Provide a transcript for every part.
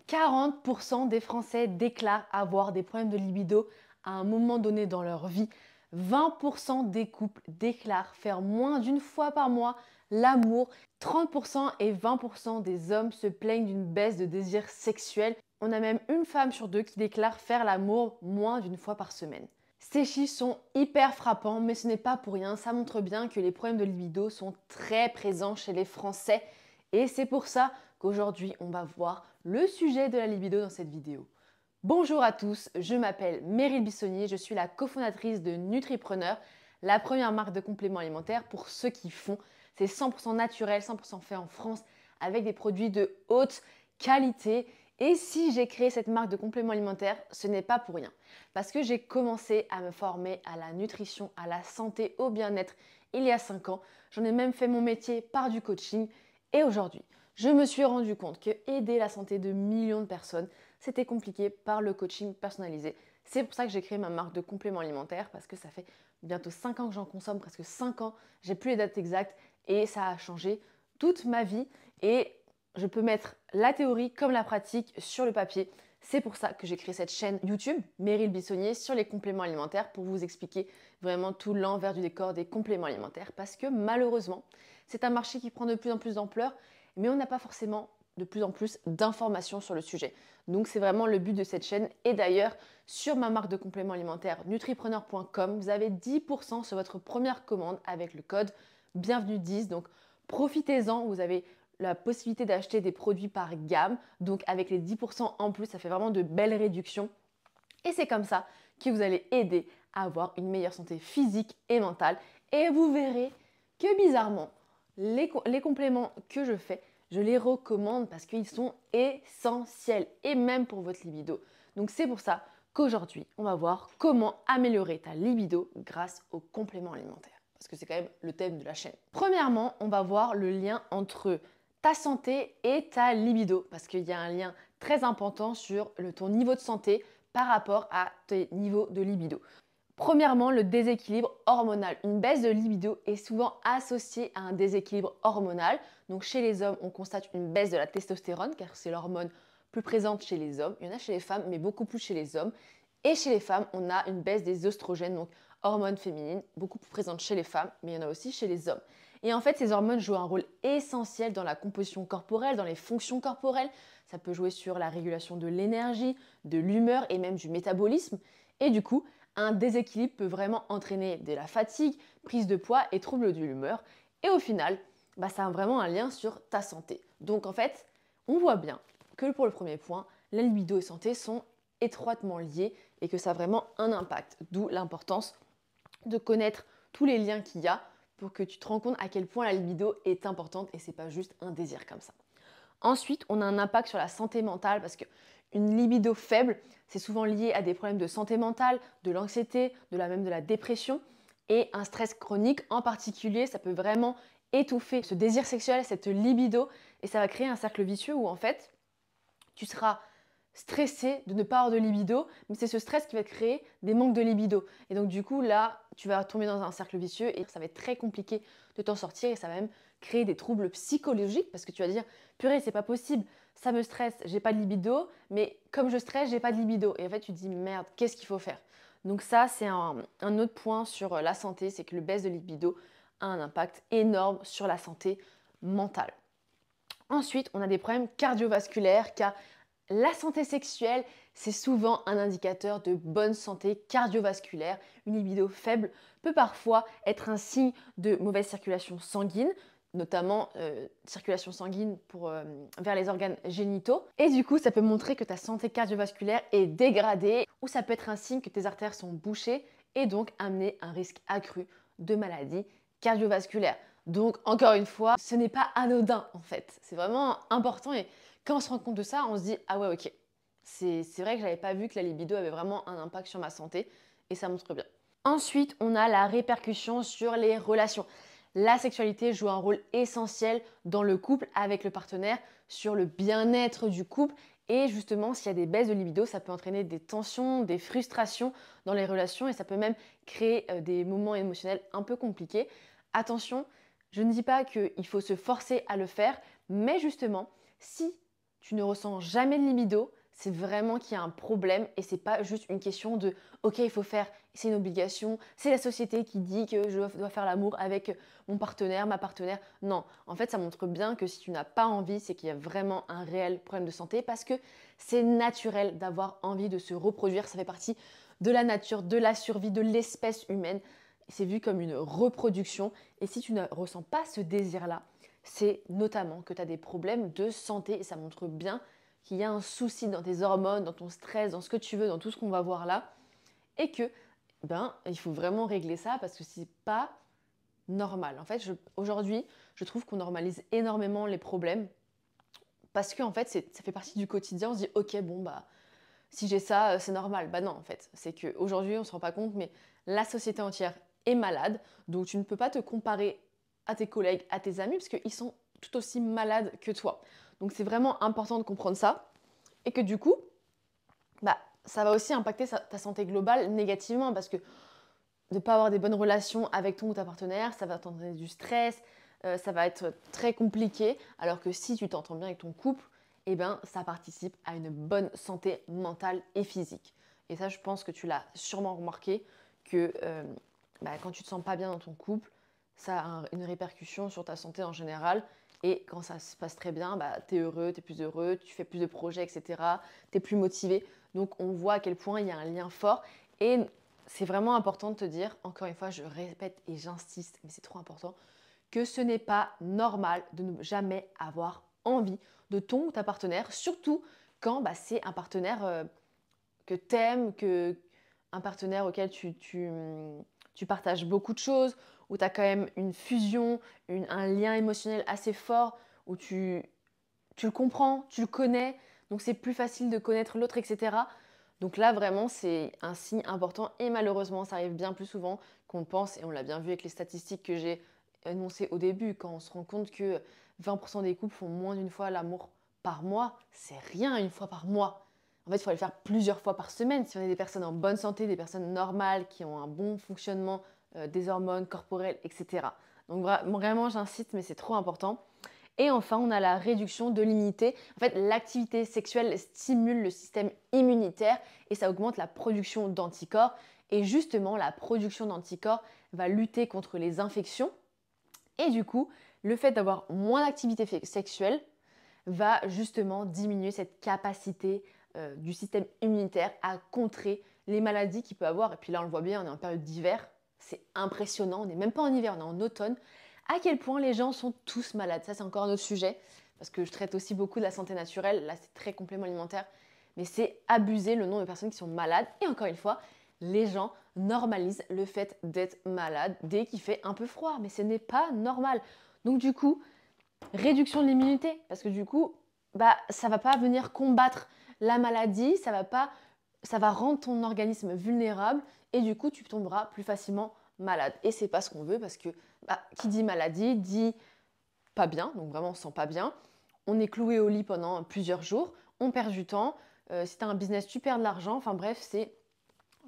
40% des Français déclarent avoir des problèmes de libido à un moment donné dans leur vie. 20% des couples déclarent faire moins d'une fois par mois l'amour. 30% et 20% des hommes se plaignent d'une baisse de désir sexuel. On a même une femme sur deux qui déclare faire l'amour moins d'une fois par semaine. Ces chiffres sont hyper frappants, mais ce n'est pas pour rien. Ça montre bien que les problèmes de libido sont très présents chez les Français. Et c'est pour ça qu'aujourd'hui, on va voir le sujet de la libido dans cette vidéo. Bonjour à tous, je m'appelle Meryl Bissonnier, je suis la cofondatrice de Nutripreneur, la première marque de compléments alimentaires pour ceux qui font. C'est 100% naturel, 100% fait en France avec des produits de haute qualité. Et si j'ai créé cette marque de compléments alimentaires, ce n'est pas pour rien. Parce que j'ai commencé à me former à la nutrition, à la santé, au bien-être il y a 5 ans. J'en ai même fait mon métier par du coaching. Et aujourd'hui, je me suis rendu compte que aider la santé de millions de personnes, c'était compliqué par le coaching personnalisé. C'est pour ça que j'ai créé ma marque de compléments alimentaires parce que ça fait bientôt 5 ans que j'en consomme, presque 5 ans. J'ai plus les dates exactes et ça a changé toute ma vie. Et je peux mettre la théorie comme la pratique sur le papier. C'est pour ça que j'ai créé cette chaîne YouTube, Meryl Bissonnier, sur les compléments alimentaires pour vous expliquer vraiment tout l'envers du décor des compléments alimentaires. Parce que malheureusement, c'est un marché qui prend de plus en plus d'ampleur, mais on n'a pas forcément de plus en plus d'informations sur le sujet. Donc c'est vraiment le but de cette chaîne. Et d'ailleurs, sur ma marque de compléments alimentaires nutripreneur.com, vous avez 10% sur votre première commande avec le code bienvenue10. Donc profitez-en, vous avez la possibilité d'acheter des produits par gamme. Donc avec les 10% en plus, ça fait vraiment de belles réductions. Et c'est comme ça que vous allez aider à avoir une meilleure santé physique et mentale. Et vous verrez que bizarrement, les compléments que je fais, je les recommande parce qu'ils sont essentiels et même pour votre libido. Donc c'est pour ça qu'aujourd'hui, on va voir comment améliorer ta libido grâce aux compléments alimentaires. Parce que c'est quand même le thème de la chaîne. Premièrement, on va voir le lien entre ta santé et ta libido. Parce qu'il y a un lien très important sur ton niveau de santé par rapport à tes niveaux de libido. Premièrement, le déséquilibre hormonal. Une baisse de libido est souvent associée à un déséquilibre hormonal. Donc chez les hommes, on constate une baisse de la testostérone car c'est l'hormone plus présente chez les hommes. Il y en a chez les femmes, mais beaucoup plus chez les hommes. Et chez les femmes, on a une baisse des œstrogènes, donc hormones féminines, beaucoup plus présentes chez les femmes, mais il y en a aussi chez les hommes. Et en fait, ces hormones jouent un rôle essentiel dans la composition corporelle, dans les fonctions corporelles. Ça peut jouer sur la régulation de l'énergie, de l'humeur et même du métabolisme. Et du coup, un déséquilibre peut vraiment entraîner de la fatigue, prise de poids et troubles de l'humeur. Et au final, ça a vraiment un lien sur ta santé. Donc en fait, on voit bien que pour le premier point, la libido et santé sont étroitement liés et que ça a vraiment un impact. D'où l'importance de connaître tous les liens qu'il y a pour que tu te rends compte à quel point la libido est importante et c'est pas juste un désir comme ça. Ensuite, on a un impact sur la santé mentale parce qu'une libido faible, c'est souvent lié à des problèmes de santé mentale, de l'anxiété, même de la dépression. Et un stress chronique en particulier, ça peut vraiment étouffer ce désir sexuel, cette libido, et ça va créer un cercle vicieux où en fait, tu seras stressé de ne pas avoir de libido, mais c'est ce stress qui va te créer des manques de libido. Et donc du coup, là, tu vas tomber dans un cercle vicieux et ça va être très compliqué de t'en sortir et ça va même créer des troubles psychologiques parce que tu vas dire, purée, c'est pas possible, ça me stresse, j'ai pas de libido, mais comme je stresse, j'ai pas de libido. Et en fait, tu te dis, merde, qu'est-ce qu'il faut faire? Donc ça, c'est un autre point sur la santé, c'est que le baisse de libido a un impact énorme sur la santé mentale. Ensuite, on a des problèmes cardiovasculaires car la santé sexuelle, c'est souvent un indicateur de bonne santé cardiovasculaire. Une libido faible peut parfois être un signe de mauvaise circulation sanguine, notamment circulation sanguine vers les organes génitaux. Et du coup, ça peut montrer que ta santé cardiovasculaire est dégradée ou ça peut être un signe que tes artères sont bouchées et donc amener un risque accru de maladie cardiovasculaire. Donc, encore une fois, ce n'est pas anodin en fait. C'est vraiment important et quand on se rend compte de ça, on se dit « Ah ouais, ok, c'est vrai que je n'avais pas vu que la libido avait vraiment un impact sur ma santé et ça montre bien. » Ensuite, on a la répercussion sur les relations. La sexualité joue un rôle essentiel dans le couple avec le partenaire, sur le bien-être du couple. Et justement, s'il y a des baisses de libido, ça peut entraîner des tensions, des frustrations dans les relations et ça peut même créer des moments émotionnels un peu compliqués. Attention, je ne dis pas qu'il faut se forcer à le faire, mais justement, si tu ne ressens jamais de libido, c'est vraiment qu'il y a un problème et c'est pas juste une question de OK, il faut faire, c'est une obligation, c'est la société qui dit que je dois faire l'amour avec mon partenaire, ma partenaire. Non, en fait, ça montre bien que si tu n'as pas envie, c'est qu'il y a vraiment un réel problème de santé parce que c'est naturel d'avoir envie de se reproduire, ça fait partie de la nature, de la survie de l'espèce humaine. C'est vu comme une reproduction et si tu ne ressens pas ce désir-là, c'est notamment que tu as des problèmes de santé et ça montre bien qu'il y a un souci dans tes hormones, dans ton stress, dans ce que tu veux, dans tout ce qu'on va voir là et que il faut vraiment régler ça parce que c'est pas normal. En fait, aujourd'hui, je trouve qu'on normalise énormément les problèmes parce que en fait, ça fait partie du quotidien. On se dit OK, bon si j'ai ça, c'est normal. Bah non, en fait, c'est qu'aujourd'hui, on ne se rend pas compte, mais la société entière est malade, donc tu ne peux pas te comparer à tes collègues, à tes amis, parce qu'ils sont tout aussi malades que toi. Donc c'est vraiment important de comprendre ça, et que du coup, ça va aussi impacter ta santé globale négativement, parce que de ne pas avoir des bonnes relations avec ton ou ta partenaire, ça va t'entraîner du stress, ça va être très compliqué, alors que si tu t'entends bien avec ton couple, ça participe à une bonne santé mentale et physique. Et ça, je pense que tu l'as sûrement remarqué, que quand tu ne te sens pas bien dans ton couple, ça a une répercussion sur ta santé en général. Et quand ça se passe très bien, tu es heureux, tu es plus heureux, tu fais plus de projets, etc. Tu es plus motivé. Donc on voit à quel point il y a un lien fort. Et c'est vraiment important de te dire, encore une fois, je répète et j'insiste, mais c'est trop important, que ce n'est pas normal de ne jamais avoir envie de ton ou ta partenaire, surtout quand c'est un partenaire que tu aimes, un partenaire auquel tu partages beaucoup de choses, où tu as quand même une fusion, un lien émotionnel assez fort, où tu le comprends, tu le connais, donc c'est plus facile de connaître l'autre, etc. Donc là, vraiment, c'est un signe important et malheureusement, ça arrive bien plus souvent qu'on le pense et on l'a bien vu avec les statistiques que j'ai énoncées au début, quand on se rend compte que 20% des couples font moins d'une fois l'amour par mois, c'est rien une fois par mois. En fait, il faut le faire plusieurs fois par semaine si on est des personnes en bonne santé, des personnes normales qui ont un bon fonctionnement des hormones corporelles, etc. Donc vraiment, j'insiste, mais c'est trop important. Et enfin, on a la réduction de l'immunité. En fait, l'activité sexuelle stimule le système immunitaire et ça augmente la production d'anticorps. Et justement, la production d'anticorps va lutter contre les infections. Et du coup, le fait d'avoir moins d'activité sexuelle va justement diminuer cette capacité du système immunitaire à contrer les maladies qu'il peut avoir. Et puis là, on le voit bien, on est en période d'hiver. C'est impressionnant. On n'est même pas en hiver, on est en automne. À quel point les gens sont tous malades. Ça, c'est encore un autre sujet, parce que je traite aussi beaucoup de la santé naturelle. Là, c'est très complément alimentaire, mais c'est abusé le nombre de personnes qui sont malades. Et encore une fois, les gens normalisent le fait d'être malade dès qu'il fait un peu froid, mais ce n'est pas normal. Donc du coup, réduction de l'immunité, parce que du coup, ça va pas venir combattre la maladie, ça va rendre ton organisme vulnérable et du coup, tu tomberas plus facilement malade. Et c'est pas ce qu'on veut parce que qui dit maladie dit pas bien, donc vraiment on se sent pas bien. On est cloué au lit pendant plusieurs jours, on perd du temps. Si tu as un business, tu perds de l'argent. Enfin bref, c'est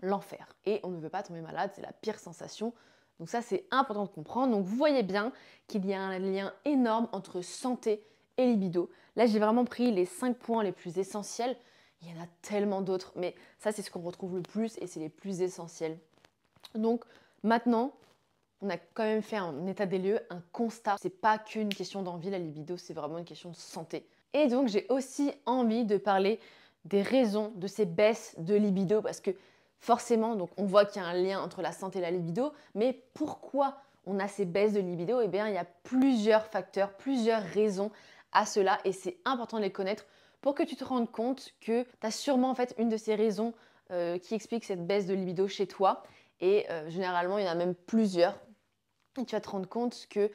l'enfer. Et on ne veut pas tomber malade, c'est la pire sensation. Donc ça, c'est important de comprendre. Donc vous voyez bien qu'il y a un lien énorme entre santé et libido. Là, j'ai vraiment pris les 5 points les plus essentiels. Il y en a tellement d'autres, mais ça, c'est ce qu'on retrouve le plus et c'est les plus essentiels. Donc maintenant, on a quand même fait un état des lieux, un constat. C'est pas qu'une question d'envie, la libido, c'est vraiment une question de santé. Et donc, j'ai aussi envie de parler des raisons de ces baisses de libido parce que forcément, donc on voit qu'il y a un lien entre la santé et la libido, mais pourquoi on a ces baisses de libido? Eh bien, il y a plusieurs facteurs, plusieurs raisons à cela et c'est important de les connaître pour que tu te rendes compte que tu as sûrement en fait une de ces raisons qui explique cette baisse de libido chez toi. Et généralement, il y en a même plusieurs. Et tu vas te rendre compte que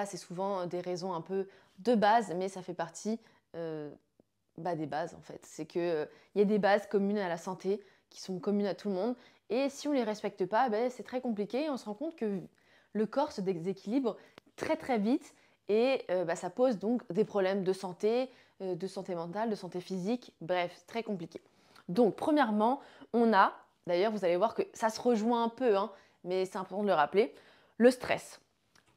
c'est souvent des raisons un peu de base, mais ça fait partie des bases en fait. C'est qu'il y a des bases communes à la santé qui sont communes à tout le monde. Et si on ne les respecte pas, c'est très compliqué. Et on se rend compte que le corps se déséquilibre très très vite et ça pose donc des problèmes de santé mentale, de santé physique. Bref, c'est très compliqué. Donc premièrement, on a, d'ailleurs vous allez voir que ça se rejoint un peu, mais c'est important de le rappeler, le stress.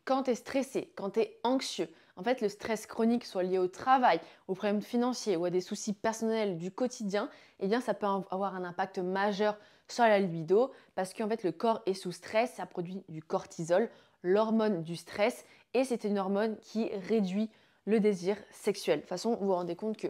Quand tu es stressé, quand tu es anxieux, En fait, le stress chronique, soit lié au travail, aux problèmes financiers ou à des soucis personnels du quotidien, eh bien, ça peut avoir un impact majeur sur la libido parce qu'en fait, le corps est sous stress, ça produit du cortisol, l'hormone du stress, et c'est une hormone qui réduit le désir sexuel. De toute façon, vous vous rendez compte que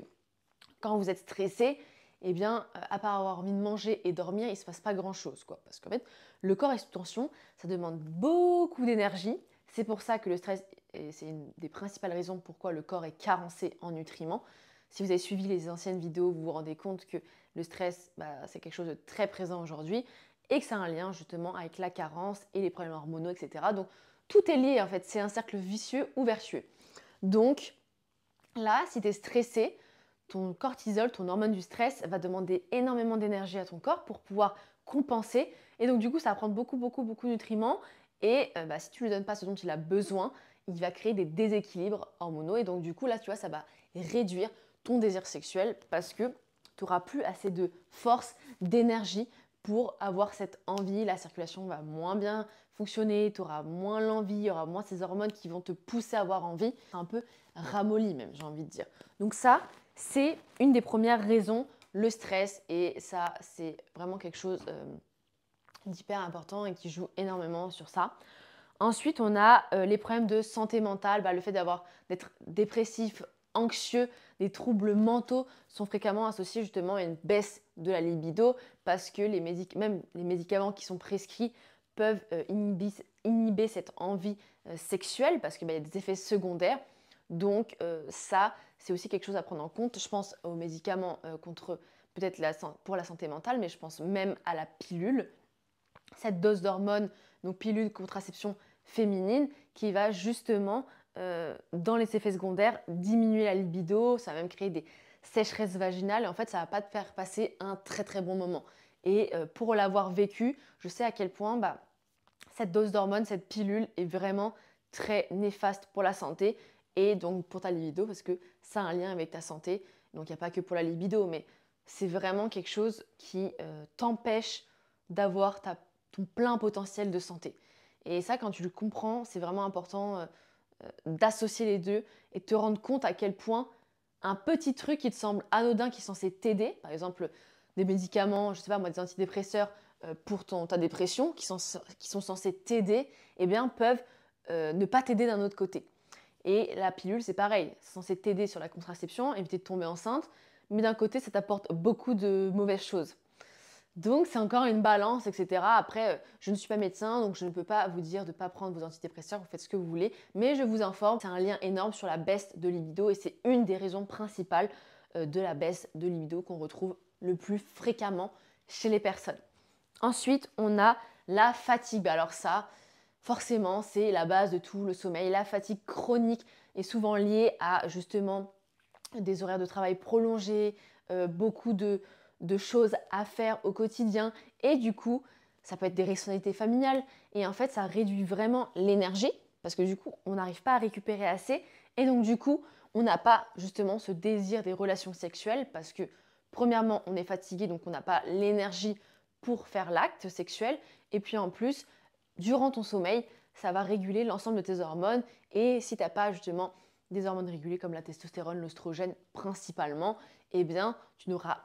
quand vous êtes stressé, eh bien, à part avoir envie de manger et dormir, il ne se passe pas grand-chose, quoi. Parce qu'en fait, le corps est sous tension, ça demande beaucoup d'énergie. C'est pour ça que le stress, et c'est une des principales raisons pourquoi le corps est carencé en nutriments. Si vous avez suivi les anciennes vidéos, vous vous rendez compte que le stress, c'est quelque chose de très présent aujourd'hui et que ça a un lien justement avec la carence et les problèmes hormonaux, etc. Donc, tout est lié en fait, c'est un cercle vicieux ou vertueux. Donc, là, si tu es stressé, ton cortisol, ton hormone du stress, va demander énormément d'énergie à ton corps pour pouvoir compenser. Et donc, du coup, ça va prendre beaucoup de nutriments. Et si tu ne lui donnes pas ce dont il a besoin, il va créer des déséquilibres hormonaux. Et donc, du coup, là, tu vois, ça va réduire ton désir sexuel parce que tu n'auras plus assez de force, d'énergie pour avoir cette envie. La circulation va moins bien fonctionner, tu auras moins l'envie, il y aura moins ces hormones qui vont te pousser à avoir envie. C'est un peu ramolli même, j'ai envie de dire. Donc ça, c'est une des premières raisons, le stress. Et ça, c'est vraiment quelque chose d'hyper important et qui joue énormément sur ça. Ensuite, on a les problèmes de santé mentale, le fait d'être dépressif, anxieux, des troubles mentaux sont fréquemment associés justement à une baisse de la libido parce que même les médicaments qui sont prescrits peuvent inhiber cette envie sexuelle parce qu'il y a des effets secondaires. Donc ça, c'est aussi quelque chose à prendre en compte. Je pense aux médicaments peut-être pour la santé mentale, mais je pense même à la pilule. Cette dose d'hormones, donc pilule de contraception féminine, qui va justement, dans les effets secondaires, diminuer la libido, ça va même créer des sécheresses vaginales, et en fait, ça ne va pas te faire passer un très bon moment. Et pour l'avoir vécu, je sais à quel point cette dose d'hormones, cette pilule est vraiment très néfaste pour la santé et donc pour ta libido parce que ça a un lien avec ta santé. Donc il n'y a pas que pour la libido, mais c'est vraiment quelque chose qui t'empêche d'avoir ton plein potentiel de santé. Et ça, quand tu le comprends, c'est vraiment important d'associer les deux et de te rendre compte à quel point un petit truc qui te semble anodin, qui est censé t'aider, par exemple des médicaments, je sais pas moi, des antidépresseurs pour ta dépression, qui sont censés t'aider, eh bien peuvent ne pas t'aider d'un autre côté. Et la pilule, c'est pareil, c'est censé t'aider sur la contraception, éviter de tomber enceinte, mais d'un côté, ça t'apporte beaucoup de mauvaises choses. Donc, c'est encore une balance, etc. Après, je ne suis pas médecin, donc je ne peux pas vous dire de ne pas prendre vos antidépresseurs, vous faites ce que vous voulez. Mais je vous informe, c'est un lien énorme sur la baisse de libido et c'est une des raisons principales de la baisse de libido qu'on retrouve le plus fréquemment chez les personnes. Ensuite, on a la fatigue. Alors ça, forcément, c'est la base de tout le sommeil. La fatigue chronique est souvent liée à justement des horaires de travail prolongés, beaucoup de choses à faire au quotidien et du coup, ça peut être des responsabilités familiales et en fait, ça réduit vraiment l'énergie parce que du coup, on n'arrive pas à récupérer assez et donc du coup, on n'a pas justement ce désir des relations sexuelles parce que premièrement, on est fatigué donc on n'a pas l'énergie pour faire l'acte sexuel et puis en plus, durant ton sommeil, ça va réguler l'ensemble de tes hormones et si tu n'as pas justement des hormones régulées comme la testostérone, l'oestrogène principalement, eh bien, tu n'auras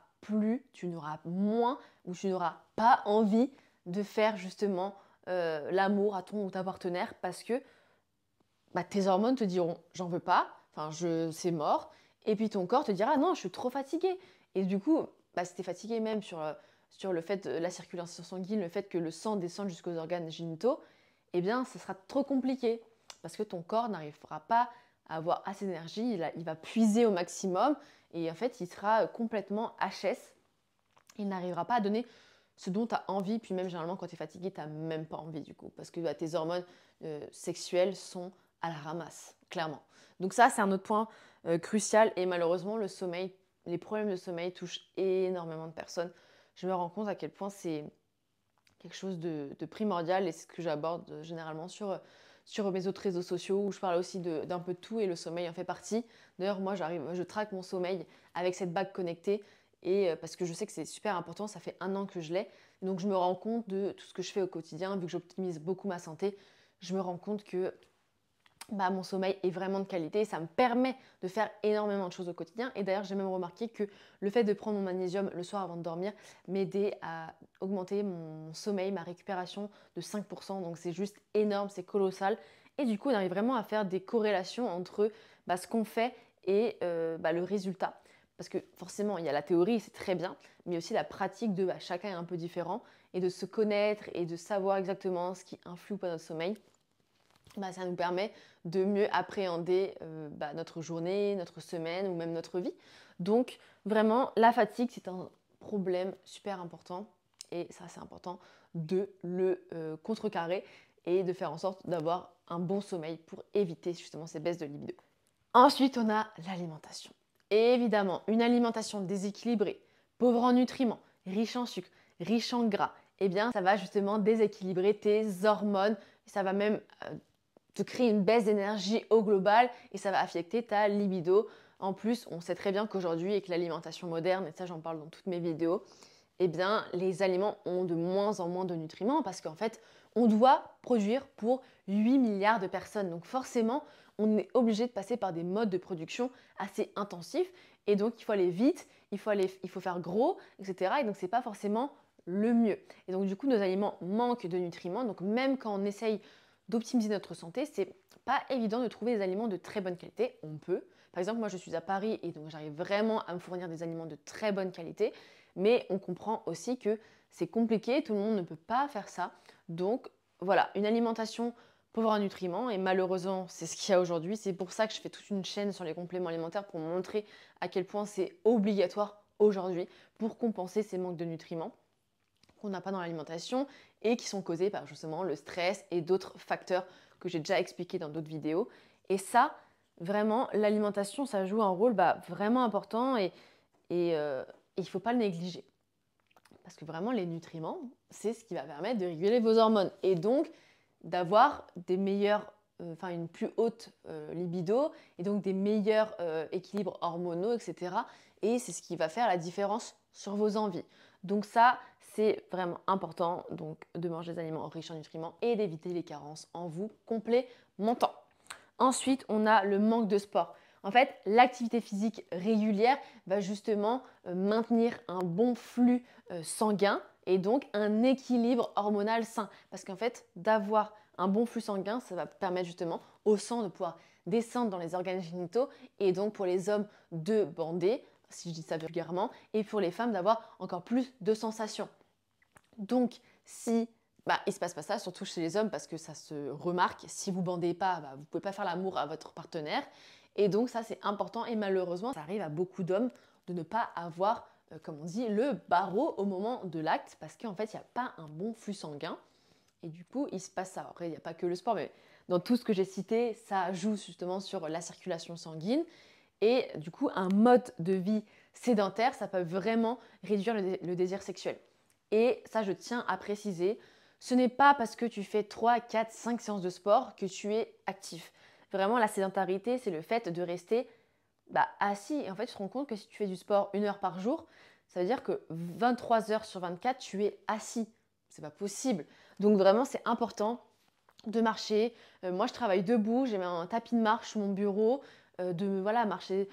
moins ou tu n'auras pas envie de faire justement l'amour à ton ou ta partenaire parce que tes hormones te diront j'en veux pas, c'est mort, et puis ton corps te dira non, je suis trop fatiguée. Et du coup, si tu es fatigué même sur le fait de la circulation sanguine, le fait que le sang descende jusqu'aux organes génitaux, eh bien, ça sera trop compliqué parce que ton corps n'arrivera pas à avoir assez d'énergie, il va puiser au maximum et en fait, il sera complètement HS. Il n'arrivera pas à donner ce dont tu as envie, puis même généralement quand tu es fatigué, tu n'as même pas envie du coup parce que tes hormones sexuelles sont à la ramasse, clairement. Donc ça, c'est un autre point crucial et malheureusement, le sommeil, les problèmes de sommeil touchent énormément de personnes. Je me rends compte à quel point c'est quelque chose de primordial et c'est ce que j'aborde généralement sur mes autres réseaux sociaux où je parle aussi d'un peu de tout et le sommeil en fait partie. D'ailleurs, moi, je traque mon sommeil avec cette bague connectée et parce que je sais que c'est super important, ça fait 1 an que je l'ai. Donc, je me rends compte de tout ce que je fais au quotidien, vu que j'optimise beaucoup ma santé. Je me rends compte que mon sommeil est vraiment de qualité et ça me permet de faire énormément de choses au quotidien. Et d'ailleurs, j'ai même remarqué que le fait de prendre mon magnésium le soir avant de dormir m'aidait à augmenter mon sommeil, ma récupération de 5%. Donc c'est juste énorme, c'est colossal. Et du coup, on arrive vraiment à faire des corrélations entre ce qu'on fait et le résultat. Parce que forcément, il y a la théorie, c'est très bien, mais aussi la pratique de chacun est un peu différent et de se connaître et de savoir exactement ce qui influe ou pas notre sommeil. Ça nous permet de mieux appréhender notre journée, notre semaine ou même notre vie. Donc vraiment, la fatigue, c'est un problème super important et ça, c'est important de le contrecarrer et de faire en sorte d'avoir un bon sommeil pour éviter justement ces baisses de libido. Ensuite, on a l'alimentation. Et évidemment, une alimentation déséquilibrée, pauvre en nutriments, riche en sucre, riche en gras, eh bien, ça va justement déséquilibrer tes hormones. Ça va même te créer une baisse d'énergie au global et ça va affecter ta libido. En plus, on sait très bien qu'aujourd'hui, avec l'alimentation moderne, et ça j'en parle dans toutes mes vidéos, eh bien, les aliments ont de moins en moins de nutriments parce qu'en fait, on doit produire pour 8 milliards de personnes. Donc forcément, on est obligé de passer par des modes de production assez intensifs et donc il faut aller vite, il faut faire gros, etc. Et donc c'est pas forcément le mieux. Et donc du coup, nos aliments manquent de nutriments. Donc même quand on essaye d'optimiser notre santé, c'est pas évident de trouver des aliments de très bonne qualité. On peut. Par exemple, moi je suis à Paris et donc j'arrive vraiment à me fournir des aliments de très bonne qualité, mais on comprend aussi que c'est compliqué, tout le monde ne peut pas faire ça. Donc voilà, une alimentation pauvre en nutriments et malheureusement c'est ce qu'il y a aujourd'hui. C'est pour ça que je fais toute une chaîne sur les compléments alimentaires pour montrer à quel point c'est obligatoire aujourd'hui pour compenser ces manques de nutriments qu'on n'a pas dans l'alimentation et qui sont causés par justement le stress et d'autres facteurs que j'ai déjà expliqués dans d'autres vidéos. Et ça, vraiment, l'alimentation, ça joue un rôle vraiment important et il ne faut pas le négliger. Parce que vraiment, les nutriments, c'est ce qui va permettre de réguler vos hormones et donc d'avoir des meilleurs, une plus haute libido et donc des meilleurs équilibres hormonaux, etc. Et c'est ce qui va faire la différence sur vos envies. Donc ça, c'est vraiment important donc, de manger des aliments riches en nutriments et d'éviter les carences en vous complémentant. Ensuite, on a le manque de sport. En fait, l'activité physique régulière va justement maintenir un bon flux sanguin et donc un équilibre hormonal sain. Parce qu'en fait, d'avoir un bon flux sanguin, ça va permettre justement au sang de pouvoir descendre dans les organes génitaux et donc pour les hommes de bander, si je dis ça vulgairement, et pour les femmes d'avoir encore plus de sensations. Donc, si il ne se passe pas ça, surtout chez les hommes, parce que ça se remarque. Si vous ne bandez pas, vous ne pouvez pas faire l'amour à votre partenaire. Et donc ça, c'est important. Et malheureusement, ça arrive à beaucoup d'hommes de ne pas avoir, comme on dit, le barreau au moment de l'acte, parce qu'en fait, il n'y a pas un bon flux sanguin. Et du coup, il se passe ça. Après, il n'y a pas que le sport, mais dans tout ce que j'ai cité, ça joue justement sur la circulation sanguine. Et du coup, un mode de vie sédentaire, ça peut vraiment réduire le désir sexuel. Et ça, je tiens à préciser, ce n'est pas parce que tu fais 3, 4, 5 séances de sport que tu es actif. Vraiment, la sédentarité, c'est le fait de rester assis. Et en fait, tu te rends compte que si tu fais du sport 1 heure par jour, ça veut dire que 23 heures sur 24, tu es assis. C'est pas possible. Donc vraiment, c'est important de marcher. Moi, je travaille debout, j'ai mis un tapis de marche sur mon bureau, de marcher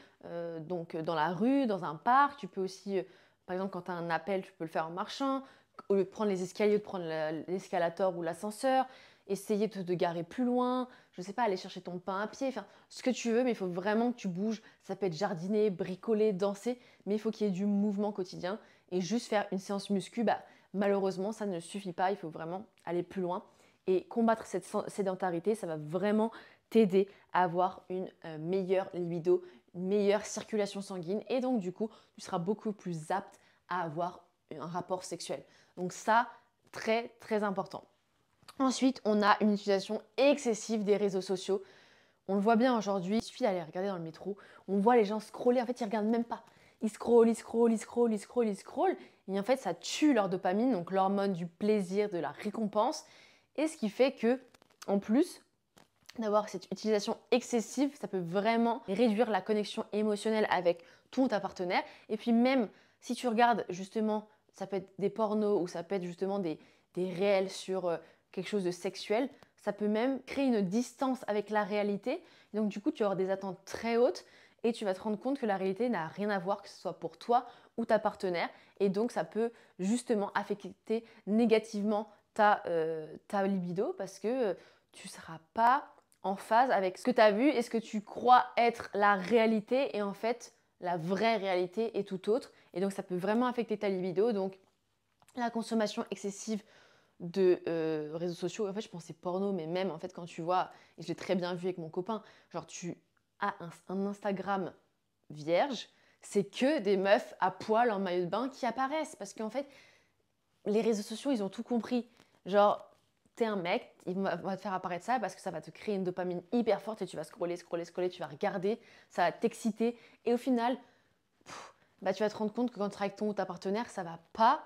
donc dans la rue, dans un parc. Tu peux aussi, par exemple, quand tu as un appel, tu peux le faire en marchant. Au lieu de prendre les escaliers, de prendre l'escalator ou l'ascenseur, essayer de te garer plus loin, je ne sais pas, aller chercher ton pain à pied, faire ce que tu veux, mais il faut vraiment que tu bouges. Ça peut être jardiner, bricoler, danser, mais il faut qu'il y ait du mouvement quotidien. Et juste faire une séance muscu, malheureusement, ça ne suffit pas. Il faut vraiment aller plus loin. Et combattre cette sédentarité, ça va vraiment t'aider à avoir une meilleure libido, une meilleure circulation sanguine. Et donc, du coup, tu seras beaucoup plus apte à avoir un rapport sexuel. Donc ça, très, très important. Ensuite, on a une utilisation excessive des réseaux sociaux. On le voit bien aujourd'hui, il suffit d'aller regarder dans le métro. On voit les gens scroller, en fait, ils ne regardent même pas. Ils scrollent, ils scrollent, ils scrollent, ils scrollent, ils scrollent. Et en fait, ça tue leur dopamine, donc l'hormone du plaisir, de la récompense. Et ce qui fait que, en plus d'avoir cette utilisation excessive, ça peut vraiment réduire la connexion émotionnelle avec ton ta partenaire. Et puis même si tu regardes justement, ça peut être des pornos ou ça peut être justement des réels sur quelque chose de sexuel, ça peut même créer une distance avec la réalité. Donc du coup, tu vas avoir des attentes très hautes et tu vas te rendre compte que la réalité n'a rien à voir, que ce soit pour toi ou ta partenaire. Et donc, ça peut justement affecter négativement ta libido parce que tu ne seras pas en phase avec ce que tu as vu et ce que tu crois être la réalité. Et en fait, la vraie réalité est tout autre. Et donc, ça peut vraiment affecter ta libido. Donc, la consommation excessive de réseaux sociaux. En fait, je pensais porno, mais même en fait, quand tu vois, et je l'ai très bien vu avec mon copain, genre tu as un Instagram vierge, c'est que des meufs à poil en maillot de bain qui apparaissent. Parce qu'en fait, les réseaux sociaux, ils ont tout compris. Genre, t'es un mec, va te faire apparaître ça parce que ça va te créer une dopamine hyper forte et tu vas scroller, scroller, scroller, tu vas regarder, ça va t'exciter. Et au final, bah, tu vas te rendre compte que quand tu es avec ton ou ta partenaire, ça va pas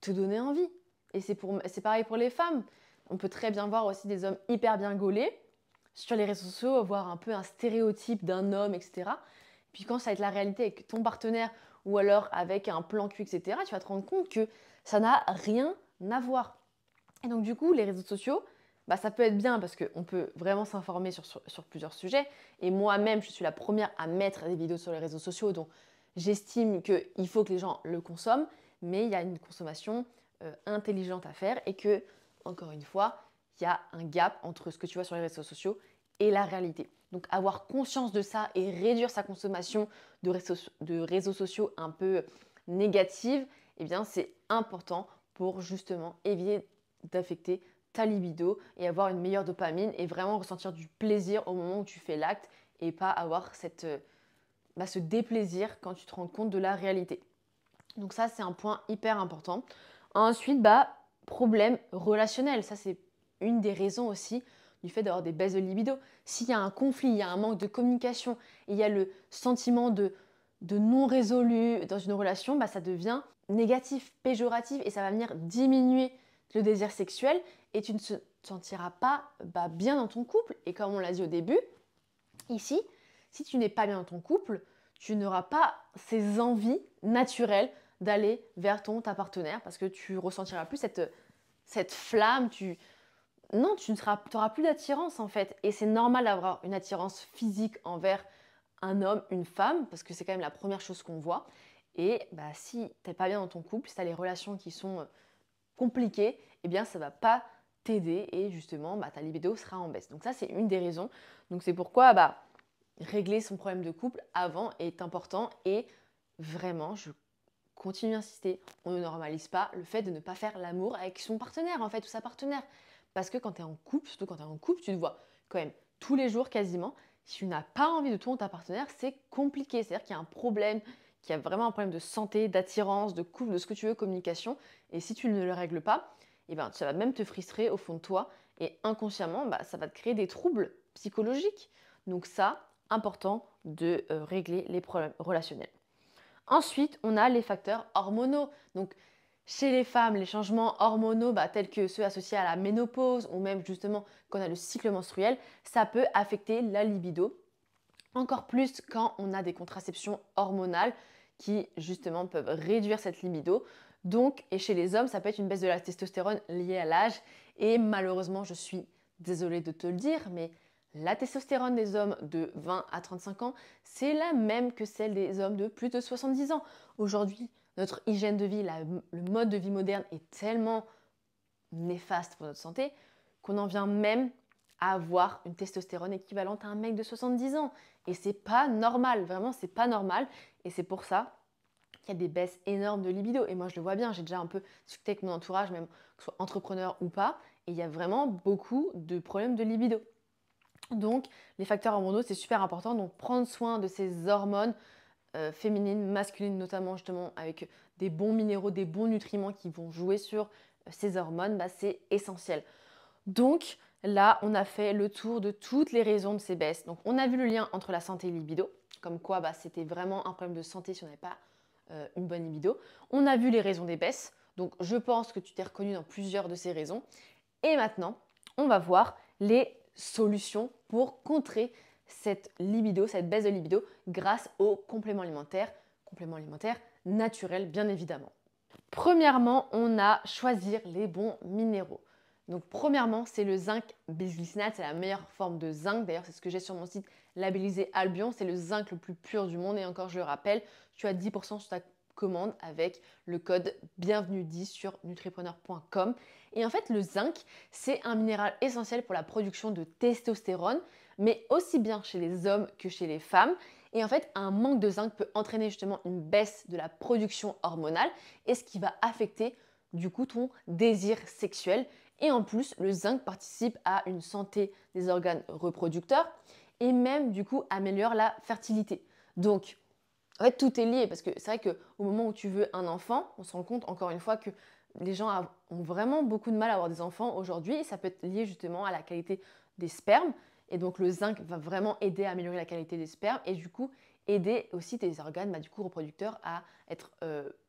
te donner envie. Et c'est pareil pour les femmes. On peut très bien voir aussi des hommes hyper bien gaulés sur les réseaux sociaux, voir un peu un stéréotype d'un homme, etc. Puis quand ça va être la réalité avec ton partenaire ou alors avec un plan cul, etc., tu vas te rendre compte que ça n'a rien à voir. Et donc du coup, les réseaux sociaux, bah, ça peut être bien parce qu'on peut vraiment s'informer sur plusieurs sujets. Et moi-même, je suis la première à mettre des vidéos sur les réseaux sociaux, donc j'estime qu'il faut que les gens le consomment, mais il y a une consommation intelligente à faire et que, encore une fois, il y a un gap entre ce que tu vois sur les réseaux sociaux et la réalité. Donc avoir conscience de ça et réduire sa consommation de réseaux sociaux un peu négative, eh bien c'est important pour justement éviter d'affecter ta libido et avoir une meilleure dopamine et vraiment ressentir du plaisir au moment où tu fais l'acte et pas avoir ce déplaisir quand tu te rends compte de la réalité. Donc ça, c'est un point hyper important. Ensuite, problème relationnel. Ça, c'est une des raisons aussi du fait d'avoir des baisses de libido. S'il y a un conflit, il y a un manque de communication, il y a le sentiment de non résolu dans une relation, ça devient négatif, péjoratif et ça va venir diminuer le désir sexuel et tu ne te sentiras pas bien dans ton couple. Et comme on l'a dit au début, ici, si tu n'es pas bien dans ton couple, tu n'auras pas ces envies naturelles d'aller vers ta partenaire parce que tu ressentiras plus cette flamme, tu n'auras plus d'attirance en fait. Et c'est normal d'avoir une attirance physique envers un homme, une femme, parce que c'est quand même la première chose qu'on voit. Et si tu n'es pas bien dans ton couple, si tu as les relations qui sont compliquées, eh bien ça ne va pas t'aider et justement ta libido sera en baisse. Donc ça c'est une des raisons. Donc c'est pourquoi régler son problème de couple avant est important et vraiment je continue d'insister, on ne normalise pas le fait de ne pas faire l'amour avec son partenaire en fait ou sa partenaire. Parce que quand tu es en couple, surtout quand tu es en couple, tu te vois quand même tous les jours quasiment. Si tu n'as pas envie de toi ou ta partenaire, c'est compliqué. C'est-à-dire qu'il y a un problème, qu'il y a vraiment un problème de santé, d'attirance, de couple, de ce que tu veux, communication. Et si tu ne le règles pas, ça va même te frustrer au fond de toi. Et inconsciemment, ça va te créer des troubles psychologiques. Donc ça, important de régler les problèmes relationnels. Ensuite, on a les facteurs hormonaux. Donc, chez les femmes, les changements hormonaux tels que ceux associés à la ménopause ou même justement quand on a le cycle menstruel, ça peut affecter la libido. Encore plus quand on a des contraceptions hormonales qui justement peuvent réduire cette libido. Donc, et chez les hommes, ça peut être une baisse de la testostérone liée à l'âge. Et malheureusement, je suis désolée de te le dire, mais la testostérone des hommes de 20 à 35 ans, c'est la même que celle des hommes de plus de 70 ans. Aujourd'hui, notre hygiène de vie, le mode de vie moderne est tellement néfaste pour notre santé qu'on en vient même à avoir une testostérone équivalente à un mec de 70 ans. Et c'est pas normal, vraiment c'est pas normal. Et c'est pour ça qu'il y a des baisses énormes de libido. Et moi je le vois bien, j'ai déjà un peu discuté avec mon entourage, même que ce soit entrepreneur ou pas, et il y a vraiment beaucoup de problèmes de libido. Donc les facteurs hormonaux c'est super important, donc prendre soin de ces hormones féminines, masculines notamment justement avec des bons minéraux, des bons nutriments qui vont jouer sur ces hormones, c'est essentiel. Donc là, on a fait le tour de toutes les raisons de ces baisses. Donc on a vu le lien entre la santé et le libido, comme quoi c'était vraiment un problème de santé si on n'avait pas une bonne libido. On a vu les raisons des baisses, donc je pense que tu t'es reconnu dans plusieurs de ces raisons. Et maintenant, on va voir les solutions pour contrer cette libido, cette baisse de libido grâce aux compléments alimentaires naturels bien évidemment. Premièrement, on a choisir les bons minéraux. Donc premièrement, c'est le zinc bisglycinate, c'est la meilleure forme de zinc. D'ailleurs, c'est ce que j'ai sur mon site labellisé Albion. C'est le zinc le plus pur du monde. Et encore, je le rappelle, tu as 10% sur ta commande avec le code bienvenue10 sur nutripreneur.com. Et en fait, le zinc, c'est un minéral essentiel pour la production de testostérone, mais aussi bien chez les hommes que chez les femmes. Et en fait, un manque de zinc peut entraîner justement une baisse de la production hormonale et ce qui va affecter du coup ton désir sexuel. Et en plus, le zinc participe à une santé des organes reproducteurs et même du coup améliore la fertilité. Donc, en fait, tout est lié parce que c'est vrai qu'au moment où tu veux un enfant, on se rend compte encore une fois que les gens ont vraiment beaucoup de mal à avoir des enfants aujourd'hui. Ça peut être lié justement à la qualité des spermes. Et donc, le zinc va vraiment aider à améliorer la qualité des spermes et du coup, aider aussi tes organes du coup, reproducteurs à être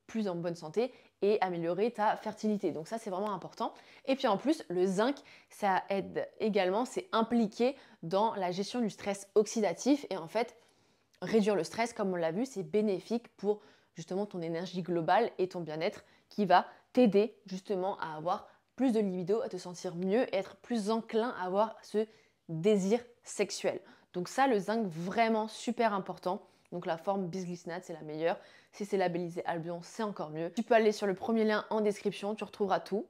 plus en bonne santé et améliorer ta fertilité. Donc ça, c'est vraiment important. Et puis en plus, le zinc, ça aide également, c'est impliqué dans la gestion du stress oxydatif. Et en fait, réduire le stress, comme on l'a vu, c'est bénéfique pour justement ton énergie globale et ton bien-être qui va t'aider justement à avoir plus de libido, à te sentir mieux et être plus enclin à avoir ce désir sexuel. Donc ça, le zinc, vraiment super important. Donc la forme bisglycinate, c'est la meilleure. Si c'est labellisé Albion, c'est encore mieux. Tu peux aller sur le premier lien en description, tu retrouveras tout.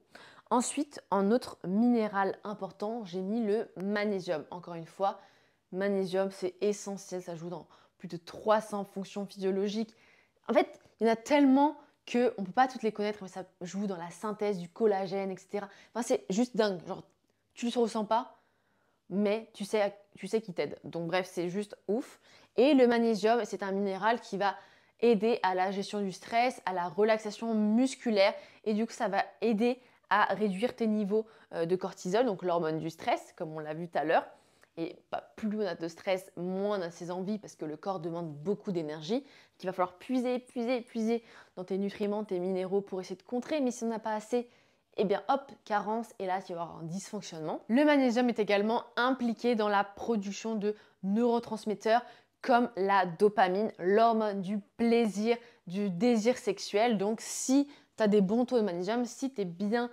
Ensuite, en autre minéral important, j'ai mis le magnésium. Encore une fois, magnésium, c'est essentiel, ça joue dans plus de 300 fonctions physiologiques. En fait, il y en a tellement qu'on ne peut pas toutes les connaître, mais ça joue dans la synthèse du collagène, etc. Enfin, c'est juste dingue. Genre, tu ne le ressens pas, mais tu sais qu'il t'aide. Donc bref, c'est juste ouf. Et le magnésium, c'est un minéral qui va aider à la gestion du stress, à la relaxation musculaire, et du coup, ça va aider à réduire tes niveaux de cortisol, donc l'hormone du stress, comme on l'a vu tout à l'heure. Et plus on a de stress, moins on a ses envies parce que le corps demande beaucoup d'énergie, qu'il va falloir puiser dans tes nutriments, tes minéraux pour essayer de contrer. Mais si on n'a pas assez, eh bien hop, carence, et là tu vas avoir un dysfonctionnement. Le magnésium est également impliqué dans la production de neurotransmetteurs comme la dopamine, l'hormone du plaisir, du désir sexuel. Donc si tu as des bons taux de magnésium, si tu es bien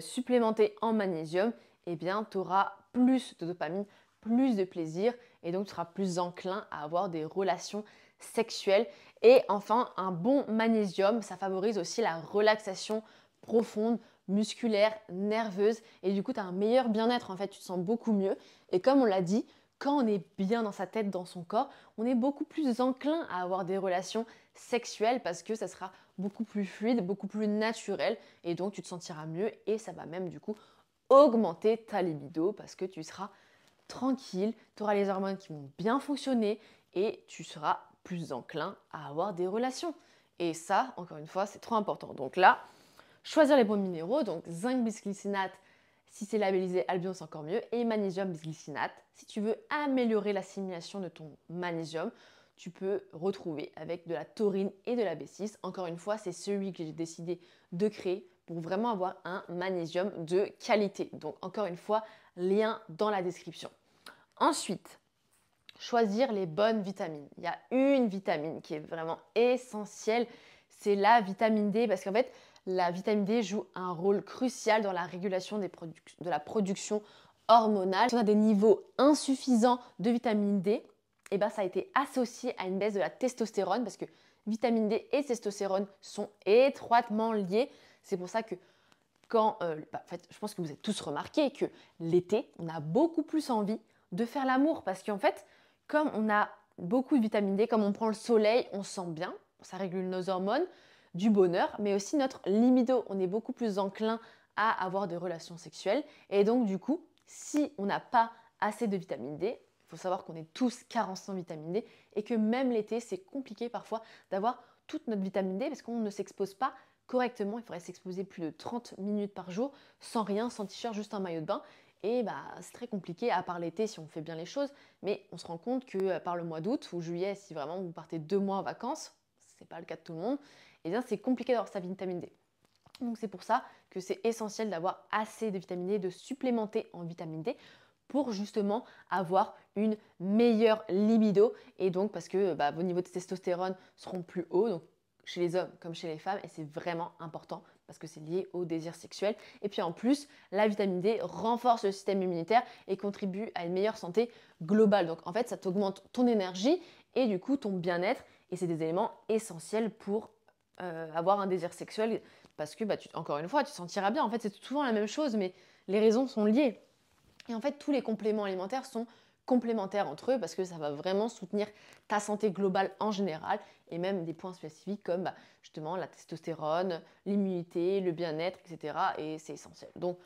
supplémenté en magnésium, eh bien tu auras plus de dopamine, plus de plaisir et donc tu seras plus enclin à avoir des relations sexuelles. Et enfin, un bon magnésium, ça favorise aussi la relaxation profonde, musculaire, nerveuse et du coup, tu as un meilleur bien-être en fait, tu te sens beaucoup mieux. Et comme on l'a dit, quand on est bien dans sa tête, dans son corps, on est beaucoup plus enclin à avoir des relations sexuelles parce que ça sera beaucoup plus fluide, beaucoup plus naturel et donc tu te sentiras mieux et ça va même du coup augmenter ta libido parce que tu seras tranquille, tu auras les hormones qui vont bien fonctionner et tu seras plus enclin à avoir des relations. Et ça, encore une fois, c'est trop important. Donc là, choisir les bons minéraux, donc zinc bisglycinate, si c'est labellisé Albion, c'est encore mieux, et magnésium bisglycinate. Si tu veux améliorer l'assimilation de ton magnésium, tu peux retrouver avec de la taurine et de la B6. Encore une fois, c'est celui que j'ai décidé de créer pour vraiment avoir un magnésium de qualité. Donc encore une fois, lien dans la description. Ensuite, choisir les bonnes vitamines. Il y a une vitamine qui est vraiment essentielle, c'est la vitamine D parce qu'en fait, la vitamine D joue un rôle crucial dans la régulation de la production hormonale. Si on a des niveaux insuffisants de vitamine D, eh ben, ça a été associé à une baisse de la testostérone parce que vitamine D et testostérone sont étroitement liés. C'est pour ça que en fait, je pense que vous avez tous remarqué que l'été, on a beaucoup plus envie de faire l'amour parce qu'en fait, comme on a beaucoup de vitamine D, comme on prend le soleil, on se sent bien, ça régule nos hormones, du bonheur, mais aussi notre libido. On est beaucoup plus enclin à avoir des relations sexuelles. Et donc, du coup, si on n'a pas assez de vitamine D, il faut savoir qu'on est tous carencés en vitamine D et que même l'été, c'est compliqué parfois d'avoir toute notre vitamine D parce qu'on ne s'expose pas correctement. Il faudrait s'exposer plus de 30 minutes par jour sans rien, sans t-shirt, juste un maillot de bain. Et c'est très compliqué, à part l'été si on fait bien les choses. Mais on se rend compte que par le mois d'août ou juillet, si vraiment vous partez 2 mois en vacances, ce n'est pas le cas de tout le monde, eh bien c'est compliqué d'avoir sa vitamine D. Donc c'est pour ça que c'est essentiel d'avoir assez de vitamine D, de supplémenter en vitamine D pour justement avoir une meilleure libido et donc parce que vos niveaux de testostérone seront plus hauts. Donc chez les hommes comme chez les femmes et c'est vraiment important parce que c'est lié au désir sexuel. Et puis en plus, la vitamine D renforce le système immunitaire et contribue à une meilleure santé globale. Donc en fait, ça t'augmente ton énergie et du coup ton bien-être et c'est des éléments essentiels pour avoir un désir sexuel parce que, encore une fois, tu te sentiras bien. En fait, c'est souvent la même chose, mais les raisons sont liées. Et en fait, tous les compléments alimentaires sont complémentaires entre eux parce que ça va vraiment soutenir ta santé globale en général et même des points spécifiques comme justement la testostérone, l'immunité, le bien-être, etc. Et c'est essentiel. Donc,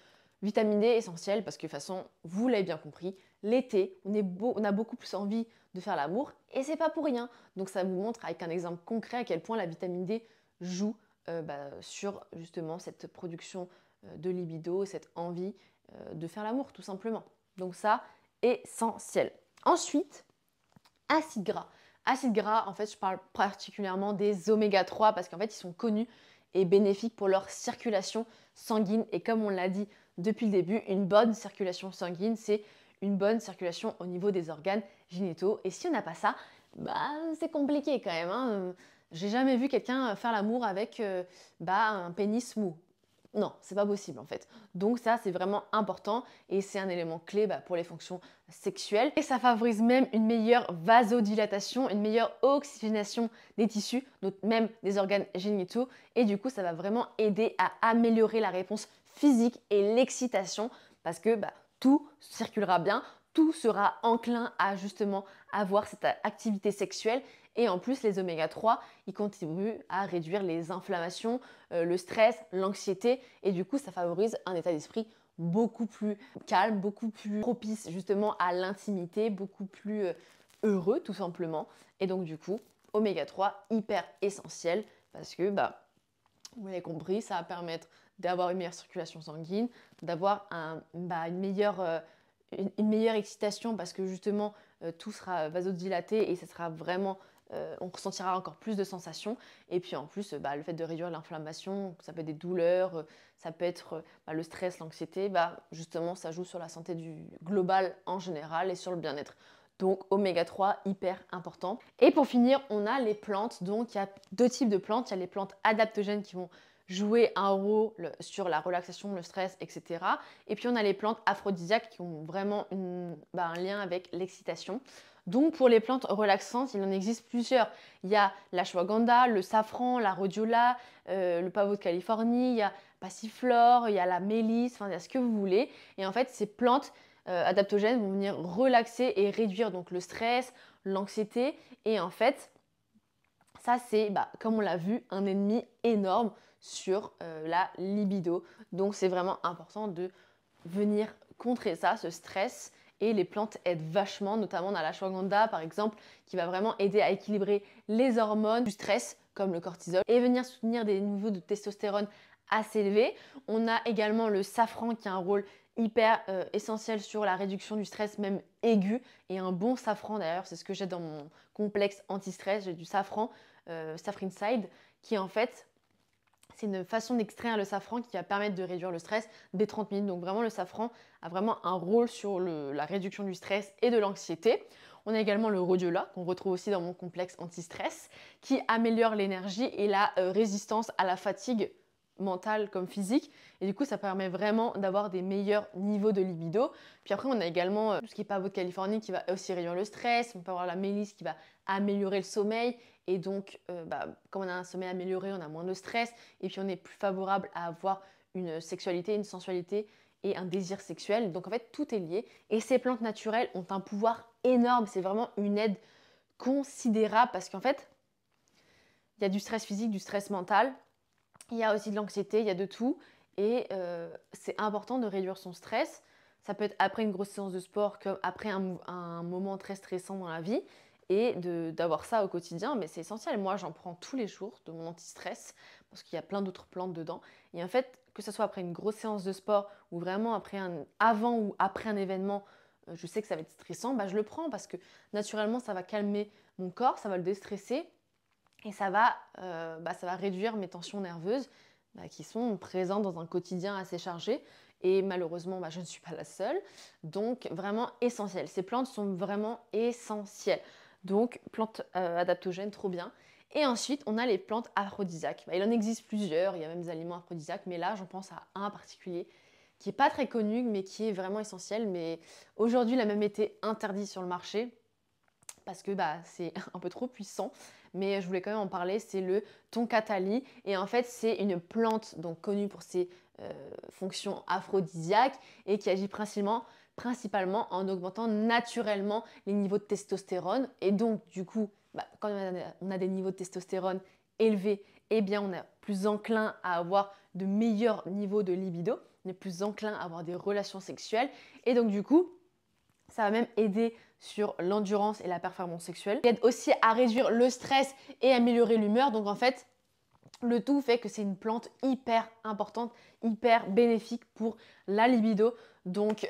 vitamine D essentielle parce que de toute façon, vous l'avez bien compris, l'été, on a beaucoup plus envie de faire l'amour et c'est pas pour rien. Donc, ça vous montre avec un exemple concret à quel point la vitamine D joue sur justement cette production de libido, cette envie de faire l'amour tout simplement. Donc ça, essentiel. Ensuite, acides gras. Acides gras, en fait, je parle particulièrement des oméga 3 parce qu'en fait, ils sont connus et bénéfiques pour leur circulation sanguine. Et comme on l'a dit depuis le début, une bonne circulation sanguine, c'est une bonne circulation au niveau des organes génitaux. Et si on n'a pas ça, c'est compliqué quand même. Hein. J'ai jamais vu quelqu'un faire l'amour avec un pénis mou. Non, c'est pas possible en fait. Donc ça, c'est vraiment important et c'est un élément clé pour les fonctions sexuelles. Et ça favorise même une meilleure vasodilatation, une meilleure oxygénation des tissus, même des organes génitaux. Et du coup, ça va vraiment aider à améliorer la réponse physique et l'excitation parce que tout circulera bien, tout sera enclin à justement avoir cette activité sexuelle. Et en plus, les oméga 3, ils contribuent à réduire les inflammations, le stress, l'anxiété. Et du coup, ça favorise un état d'esprit beaucoup plus calme, beaucoup plus propice justement à l'intimité, beaucoup plus heureux tout simplement. Et donc du coup, oméga 3, hyper essentiel parce que, vous l'avez compris, ça va permettre d'avoir une meilleure circulation sanguine, d'avoir une meilleure excitation parce que justement, tout sera vasodilaté et ça sera vraiment on ressentira encore plus de sensations. Et puis en plus, le fait de réduire l'inflammation, ça peut être des douleurs, ça peut être le stress, l'anxiété, justement, ça joue sur la santé globale en général et sur le bien-être. Donc oméga 3, hyper important. Et pour finir, on a les plantes. Donc il y a deux types de plantes. Il y a les plantes adaptogènes qui vont jouer un rôle sur la relaxation, le stress, etc. Et puis on a les plantes aphrodisiaques qui ont vraiment un lien avec l'excitation. Donc pour les plantes relaxantes, il en existe plusieurs. Il y a l'ashwagandha, le safran, la rhodiola, le pavot de Californie, il y a passiflore, il y a la mélisse, il y a ce que vous voulez. Et en fait, ces plantes adaptogènes vont venir relaxer et réduire donc le stress, l'anxiété. Et en fait, ça c'est, comme on l'a vu, un ennemi énorme sur la libido. Donc c'est vraiment important de venir contrer ça, ce stress. Et les plantes aident vachement, notamment dans l'ashwagandha par exemple, qui va vraiment aider à équilibrer les hormones du stress, comme le cortisol, et venir soutenir des niveaux de testostérone assez élevés. On a également le safran qui a un rôle hyper essentiel sur la réduction du stress, même aigu. Et un bon safran d'ailleurs, c'est ce que j'ai dans mon complexe anti-stress, j'ai du safran, Safrinside, qui en fait c'est une façon d'extraire le safran qui va permettre de réduire le stress dès 30 minutes. Donc vraiment, le safran a vraiment un rôle sur la réduction du stress et de l'anxiété. On a également le rhodiola, qu'on retrouve aussi dans mon complexe anti-stress, qui améliore l'énergie et la résistance à la fatigue mentale comme physique. Et du coup, ça permet vraiment d'avoir des meilleurs niveaux de libido. Puis après, on a également tout ce qui est pavot de Californie qui va aussi réduire le stress. On peut avoir la mélisse qui va améliorer le sommeil. Et donc, comme on a un sommeil amélioré, on a moins de stress. Et puis, on est plus favorable à avoir une sexualité, une sensualité et un désir sexuel. Donc, en fait, tout est lié. Et ces plantes naturelles ont un pouvoir énorme. C'est vraiment une aide considérable parce qu'en fait, il y a du stress physique, du stress mental. Il y a aussi de l'anxiété, il y a de tout. Et c'est important de réduire son stress. Ça peut être après une grosse séance de sport, comme après un moment très stressant dans la vie. Et d'avoir ça au quotidien, mais c'est essentiel. Moi, j'en prends tous les jours de mon anti-stress parce qu'il y a plein d'autres plantes dedans. Et en fait, que ce soit après une grosse séance de sport ou vraiment avant ou après un événement, je sais que ça va être stressant, je le prends parce que naturellement, ça va calmer mon corps, ça va le déstresser. Et ça va réduire mes tensions nerveuses qui sont présentes dans un quotidien assez chargé. Et malheureusement, je ne suis pas la seule. Donc, vraiment essentiel. Ces plantes sont vraiment essentielles. Donc, plantes adaptogènes, trop bien. Et ensuite, on a les plantes aphrodisiaques. Il en existe plusieurs, il y a même des aliments aphrodisiaques, mais là, j'en pense à un particulier qui n'est pas très connu, mais qui est vraiment essentiel. Mais aujourd'hui, il a même été interdit sur le marché parce que c'est un peu trop puissant. Mais je voulais quand même en parler, c'est le tonkatali. Et en fait, c'est une plante donc connue pour ses fonctions aphrodisiaques et qui agit principalement en augmentant naturellement les niveaux de testostérone. Et donc, du coup, quand on a des niveaux de testostérone élevés, eh bien, on est plus enclin à avoir de meilleurs niveaux de libido, on est plus enclin à avoir des relations sexuelles. Et donc, du coup, ça va même aider sur l'endurance et la performance sexuelle. Il aide aussi à réduire le stress et améliorer l'humeur. Donc, en fait, le tout fait que c'est une plante hyper importante, hyper bénéfique pour la libido. Donc,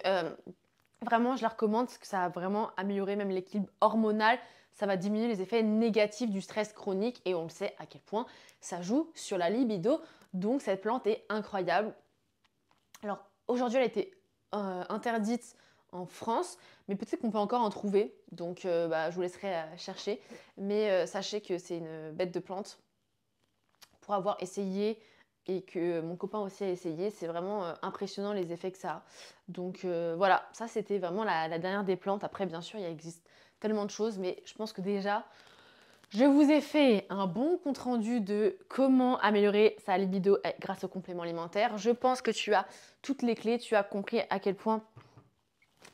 vraiment, je la recommande parce que ça va vraiment améliorer même l'équilibre hormonal. Ça va diminuer les effets négatifs du stress chronique et on le sait à quel point ça joue sur la libido. Donc, cette plante est incroyable. Alors, aujourd'hui, elle a été interdite en France, mais peut-être qu'on peut encore en trouver. Donc, je vous laisserai chercher. Mais sachez que c'est une bête de plante. Pour avoir essayé et que mon copain aussi a essayé, c'est vraiment impressionnant les effets que ça a. Donc voilà, ça c'était vraiment la dernière des plantes. Après, bien sûr, il existe tellement de choses, mais je pense que déjà, je vous ai fait un bon compte-rendu de comment améliorer sa libido grâce aux compléments alimentaires. Je pense que tu as toutes les clés, tu as compris à quel point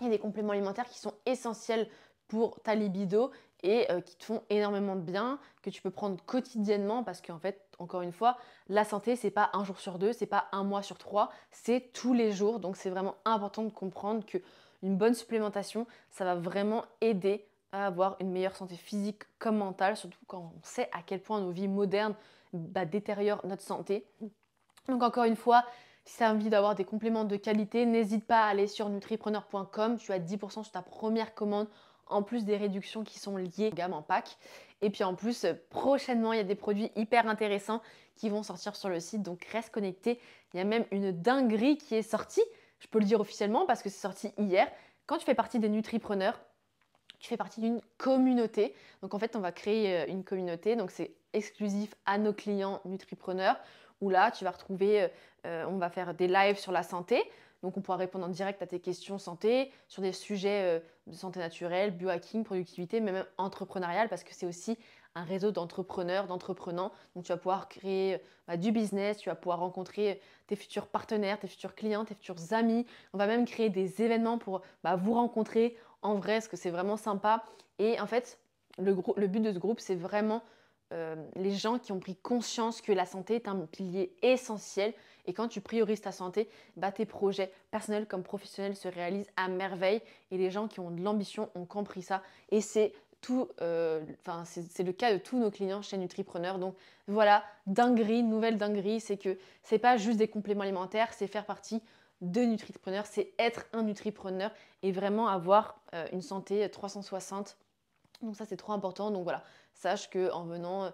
il y a des compléments alimentaires qui sont essentiels pour ta libido et qui te font énormément de bien, que tu peux prendre quotidiennement parce qu'en fait, encore une fois, la santé, c'est pas un jour sur deux, c'est pas un mois sur trois, c'est tous les jours. Donc, c'est vraiment important de comprendre qu'une bonne supplémentation, ça va vraiment aider à avoir une meilleure santé physique comme mentale, surtout quand on sait à quel point nos vies modernes détériorent notre santé. Donc, encore une fois, si tu as envie d'avoir des compléments de qualité, n'hésite pas à aller sur nutripreneur.com. Tu as 10% sur ta première commande, en plus des réductions qui sont liées aux gammes en pack. Et puis en plus, prochainement, il y a des produits hyper intéressants qui vont sortir sur le site. Donc reste connecté. Il y a même une dinguerie qui est sortie. Je peux le dire officiellement parce que c'est sorti hier. Quand tu fais partie des nutripreneurs, tu fais partie d'une communauté. Donc en fait, on va créer une communauté. Donc c'est exclusif à nos clients nutripreneurs où là, tu vas retrouver, on va faire des lives sur la santé. Donc, on pourra répondre en direct à tes questions santé, sur des sujets de santé naturelle, biohacking, productivité, mais même entrepreneurial, parce que c'est aussi un réseau d'entrepreneurs, d'entreprenants. Donc, tu vas pouvoir créer du business, tu vas pouvoir rencontrer tes futurs partenaires, tes futurs clients, tes futurs amis. On va même créer des événements pour vous rencontrer en vrai, parce que c'est vraiment sympa. Et en fait, le but de ce groupe, c'est vraiment les gens qui ont pris conscience que la santé est un pilier essentiel et quand tu priorises ta santé, tes projets personnels comme professionnels se réalisent à merveille et les gens qui ont de l'ambition ont compris ça et c'est c'est le cas de tous nos clients chez Nutripreneur. Donc voilà, dinguerie, nouvelle dinguerie, c'est que c'est pas juste des compléments alimentaires, c'est faire partie de Nutripreneur, c'est être un Nutripreneur et vraiment avoir une santé 360. Donc ça, c'est trop important. Donc voilà, sache qu'en devenant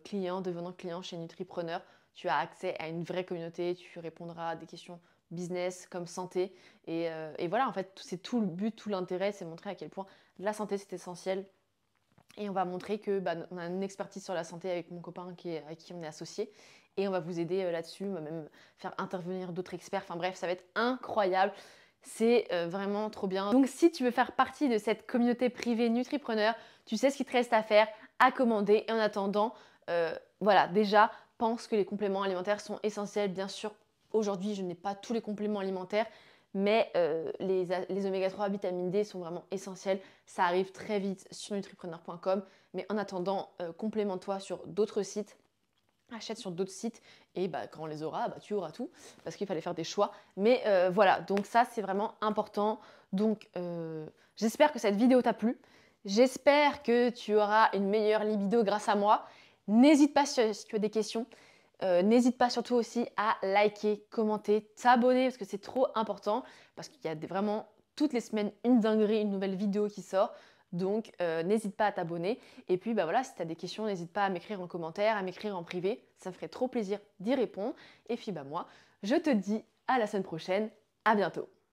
client chez Nutripreneur, tu as accès à une vraie communauté, tu répondras à des questions business comme santé. Et voilà, en fait, c'est tout le but, tout l'intérêt, c'est montrer à quel point la santé, c'est essentiel. Et on va montrer que on a une expertise sur la santé avec mon copain avec qui on est associé. Et on va vous aider là-dessus, on va même faire intervenir d'autres experts. Enfin bref, ça va être incroyable. C'est vraiment trop bien. Donc si tu veux faire partie de cette communauté privée Nutripreneur, tu sais ce qu'il te reste à faire, à commander. Et en attendant, voilà, déjà, pense que les compléments alimentaires sont essentiels. Bien sûr, aujourd'hui, je n'ai pas tous les compléments alimentaires, mais les oméga 3, vitamine D sont vraiment essentiels. Ça arrive très vite sur nutripreneur.com. Mais en attendant, complémente-toi sur d'autres sites. Achète sur d'autres sites et quand on les aura, tu auras tout parce qu'il fallait faire des choix. Mais voilà, donc ça c'est vraiment important. Donc j'espère que cette vidéo t'a plu. J'espère que tu auras une meilleure libido grâce à moi. N'hésite pas si tu as des questions. N'hésite pas surtout aussi à liker, commenter, t'abonner parce que c'est trop important parce qu'il y a vraiment toutes les semaines une dinguerie, une nouvelle vidéo qui sort. Donc, n'hésite pas à t'abonner. Et puis, voilà, si tu as des questions, n'hésite pas à m'écrire en commentaire, à m'écrire en privé. Ça me ferait trop plaisir d'y répondre. Et puis, moi, je te dis à la semaine prochaine. À bientôt.